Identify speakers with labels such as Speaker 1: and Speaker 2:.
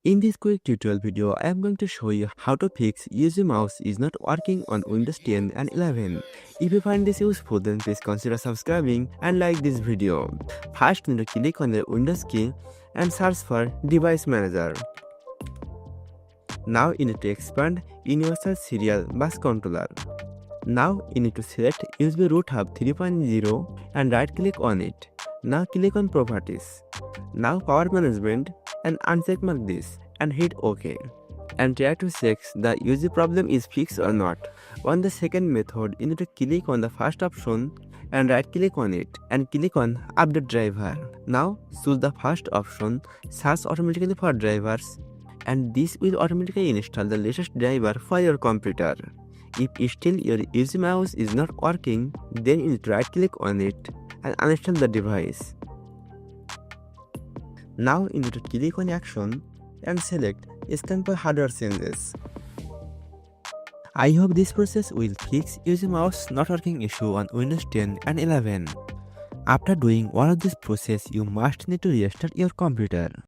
Speaker 1: In this quick tutorial video, I am going to show you how to fix UC mouse is not working on Windows 10 and 11. If you find this useful, then please consider subscribing and like this video. First, you need to click on the Windows key and search for Device Manager. Now you need to expand Universal Serial Bus Controller. Now you need to select USB Root Hub 3.0 and right click on it. Now click on Properties. Now Power Management and uncheckmark this and hit OK. And try to check the UC problem is fixed or not. On the second method, you need to click on the first option and right click on it and click on Update Driver. Now choose the first option, search automatically for drivers, and this will automatically install the latest driver for your computer. If still your UC mouse is not working, then you need to right click on it and uninstall the device. Now you need to click on Action and select Scan for hardware changes. I hope this process will fix UC mouse not working issue on Windows 10 and 11. After doing all of this process, you must need to restart your computer.